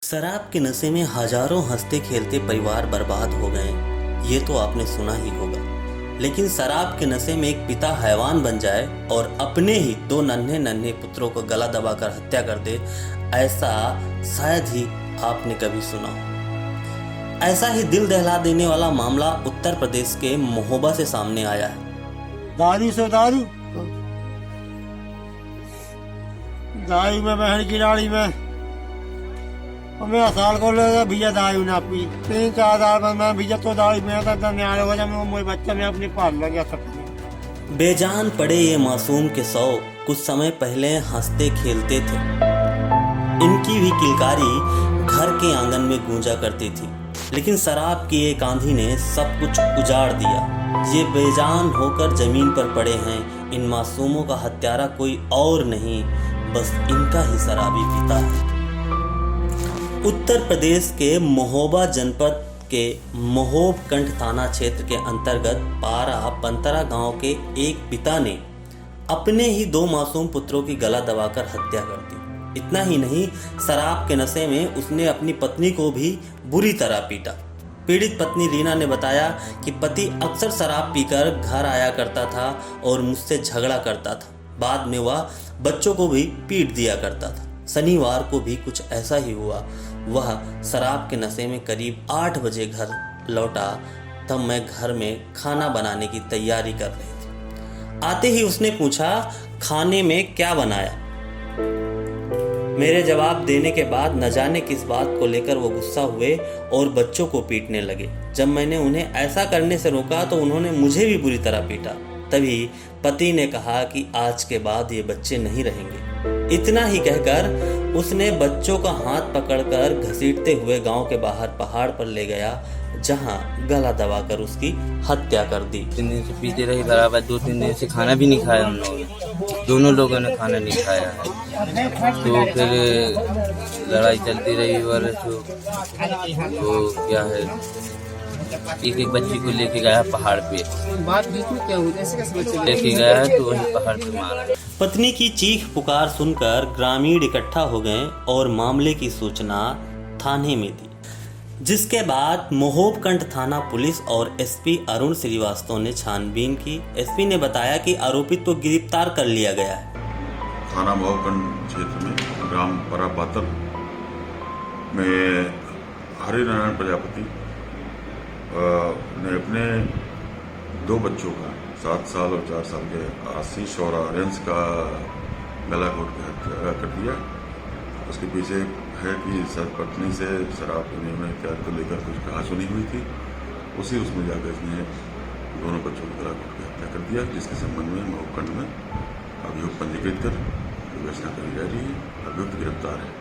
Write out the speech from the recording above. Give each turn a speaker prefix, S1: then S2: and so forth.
S1: शराब के नशे में हजारों हंसते खेलते परिवार बर्बाद हो गए, ये तो आपने सुना ही होगा। लेकिन शराब के नशे में एक पिता हैवान बन जाए और अपने ही दो नन्हे नन्हे पुत्रों को गला दबाकर हत्या कर दे, ऐसा शायद ही आपने कभी सुना हो। ऐसा ही दिल दहला देने वाला मामला उत्तर प्रदेश के महोबा से सामने आया है।
S2: दारू से दारू में बहन की लाड़ी में मेरा साल को लगा भैया दारू ना पी 3-4 साल में भैया तो दारू में मेरे बच्चा में अपने पाल लग गया सब।
S1: बेजान पड़े ये मासूम के सौ कुछ समय पहले हंसते खेलते थे। इनकी भी किलकारी घर के आंगन में गूंजा करती थी, लेकिन शराब की एक आंधी ने सब कुछ उजाड़ दिया। ये बेजान होकर जमीन पर पड़े हैं। इन मासूमों का हत्यारा कोई और नहीं, बस इनका ही शराबी पिता है। उत्तर प्रदेश के महोबा जनपद के महोबकंठ थाना क्षेत्र के अंतर्गत पारा पंतरा गांव के एक पिता ने अपने ही 2 मासूम पुत्रों की गला दबाकर हत्या कर दी। इतना ही नहीं, शराब के नशे में उसने अपनी पत्नी को भी बुरी तरह पीटा। पीड़ित पत्नी रीना ने बताया कि पति अक्सर शराब पीकर घर आया करता था और मुझसे झगड़ा करता था। बाद में वह बच्चों को भी पीट दिया करता था। शनिवार को भी कुछ ऐसा ही हुआ। वह शराब के नशे में करीब 8 बजे घर लौटा, तब मैं घर में खाना बनाने की तैयारी कर रही थी। आते ही उसने पूछा, खाने में क्या बनाया? मेरे जवाब देने के बाद न जाने किस बात को लेकर वो गुस्सा हुए और बच्चों को पीटने लगे। जब मैंने उन्हें ऐसा करने से रोका तो उन्होंने मुझे भी बुरी तरह पीटा। तभी पति ने कहा कि आज के बाद ये बच्चे नहीं रहेंगे। इतना ही कहकर उसने बच्चों का हाथ पकड़कर घसीटते हुए गांव के बाहर पहाड़ पर ले गया, जहां गला दबाकर उसकी हत्या कर दी।
S3: 3 दिन से पीते रही बराबर। 2-3 दिन से खाना भी नहीं खाया हम लोगों ने। दोनों लोगों ने खाना नहीं खाया है। तो फिर लड़ाई चलती रही और तो क्या है, एक बच्ची को लेके गया पहाड़ पे।
S4: बात बीच में क्या हुई, ऐसे कैसे बच्चे
S3: लेके गया है तो वही पहाड़ पे मारा।
S1: पत्नी की चीख पुकार सुनकर ग्रामीण इकट्ठा हो गए और मामले की सूचना थाने में दी, जिसके बाद महोबकंठ थाना पुलिस और एसपी अरुण श्रीवास्तव ने छानबीन की। एसपी ने बताया कि आरोपित को गिरफ्तार कर लिया गया है।
S5: थाना महोबकंठ क्षेत्र में ग्राम परापातर में हरिनारायण प्रजापति ने अपने 2 बच्चों का 7 साल और 4 साल के आशीष और आर्यंस का गला घोट के हत्या कर दिया। उसके पीछे है कि पत्नी से शराब पीने में इत्यादि को लेकर कुछ कहासुनी हुई थी। उसमें जाकर इसने दोनों बच्चों को गला घोट के हत्या कर दिया, जिसके संबंध में महोबकंठ में अभियोग पंजीकृत कर विवेचना करी जा रही है। अभियुक्त गिरफ्तार है।